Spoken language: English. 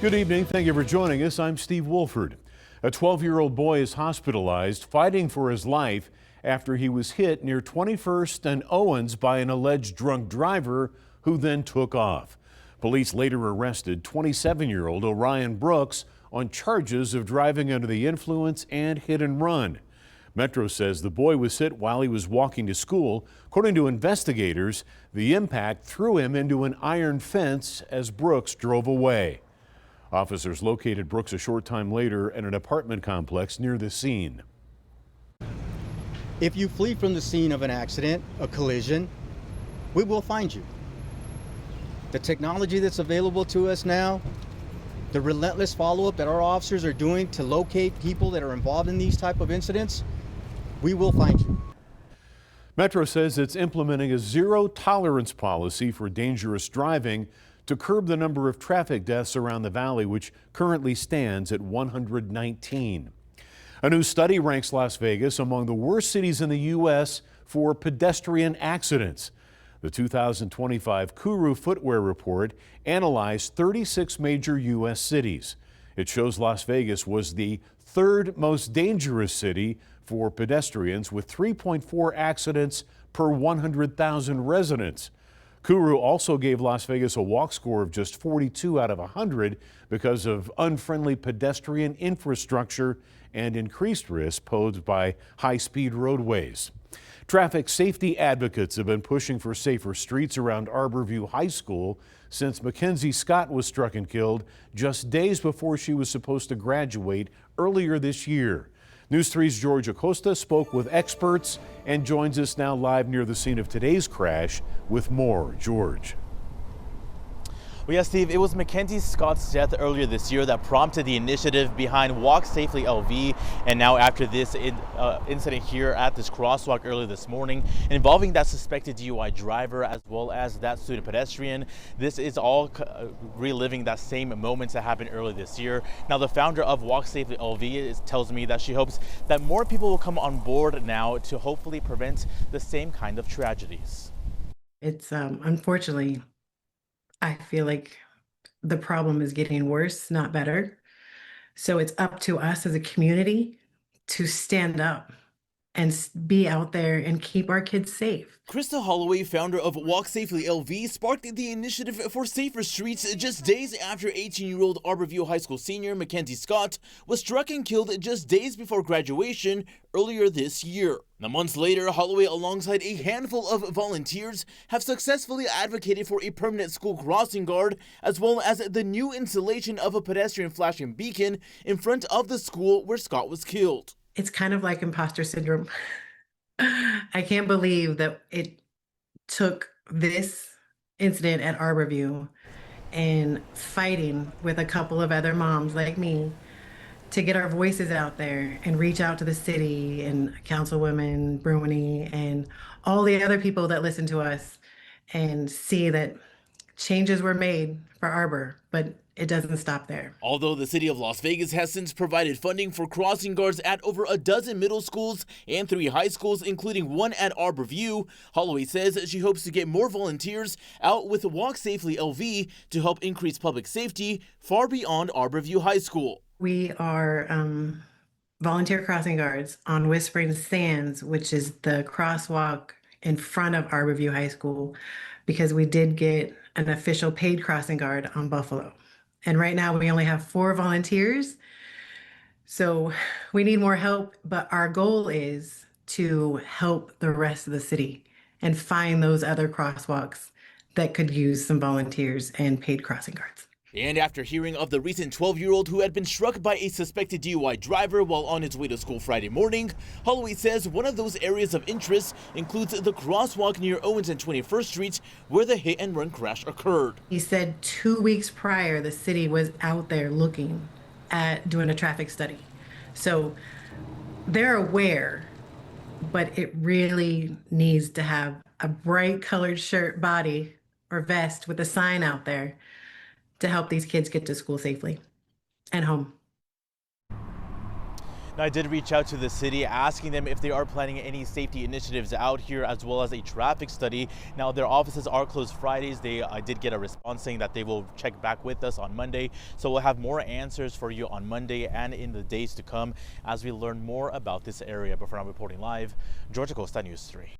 Good evening. Thank you for joining us. I'm Steve Wolford. A 12-year-old boy is hospitalized fighting for his life after he was hit near 21st and Owens by an alleged drunk driver who then took off. Police later arrested 27-year-old Orion Brooks on charges of driving under the influence and hit and run. Metro says the boy was hit while he was walking to school. According to investigators, the impact threw him into an iron fence as Brooks drove away. Officers located Brooks a short time later at an apartment complex near the scene. If you flee from the scene of an accident, a collision, we will find you. The technology that's available to us now, the relentless follow-up that our officers are doing to locate people that are involved in these type of incidents, we will find you. Metro says it's implementing a zero-tolerance policy for dangerous driving to curb the number of traffic deaths around the valley, which currently stands at 119. A new study ranks Las Vegas among the worst cities in the U.S. for pedestrian accidents. The 2025 Kuru Footwear Report analyzed 36 major U.S. cities. It shows Las Vegas was the third most dangerous city for pedestrians, with 3.4 accidents per 100,000 residents. Kuru also gave Las Vegas a walk score of just 42 out of 100 because of unfriendly pedestrian infrastructure and increased risk posed by high-speed roadways. Traffic safety advocates have been pushing for safer streets around Arbor View High School since McKenzie Scott was struck and killed just days before she was supposed to graduate earlier this year. News 3's George Acosta spoke with experts and joins us now live near the scene of today's crash with more. George. Well, yes, Steve, it was McKenzie Scott's death earlier this year that prompted the initiative behind Walk Safely LV. And now after this incident here at this crosswalk earlier this morning involving that suspected DUI driver as well as that student pedestrian, this is all reliving that same moments that happened earlier this year. Now, the founder of Walk Safely LV tells me that she hopes that more people will come on board now to hopefully prevent the same kind of tragedies. It's unfortunately, I feel like the problem is getting worse, not better. So it's up to us as a community to stand up and be out there and keep our kids safe. Krista Holloway, founder of Walk Safely LV, sparked the initiative for safer streets just days after 18-year-old Arbor View High School senior McKenzie Scott was struck and killed just days before graduation earlier this year. Now, months later, Holloway, alongside a handful of volunteers, have successfully advocated for a permanent school crossing guard, as well as the new installation of a pedestrian flashing beacon in front of the school where Scott was killed. It's kind of like imposter syndrome. I can't believe that it took this incident at Arbor View and fighting with a couple of other moms like me to get our voices out there and reach out to the city and Councilwoman Bruni and all the other people that listen to us and see that changes were made for Arbor, but it doesn't stop there. Although the city of Las Vegas has since provided funding for crossing guards at over a dozen middle schools and 3 high schools, including one at Arbor View, Holloway says she hopes to get more volunteers out with Walk Safely LV to help increase public safety far beyond Arbor View High School. We are volunteer crossing guards on Whispering Sands, which is the crosswalk in front of Arbor View High School, because we did get an official paid crossing guard on Buffalo. And right now we only have 4 volunteers. So we need more help, but our goal is to help the rest of the city and find those other crosswalks that could use some volunteers and paid crossing guards. And after hearing of the recent 12-year-old who had been struck by a suspected DUI driver while on his way to school Friday morning, Holloway says one of those areas of interest includes the crosswalk near Owens and 21st Street where the hit-and-run crash occurred. He said 2 weeks prior, the city was out there looking at doing a traffic study. So they're aware, but it really needs to have a bright colored shirt, body, or vest with a sign out there to help these kids get to school safely and home. Now, I did reach out to the city asking them if they are planning any safety initiatives out here, as well as a traffic study. Now, their offices are closed Fridays. I did get a response saying that they will check back with us on Monday. So we'll have more answers for you on Monday and in the days to come as we learn more about this area. But for now, reporting live, Georgia Costa News 3.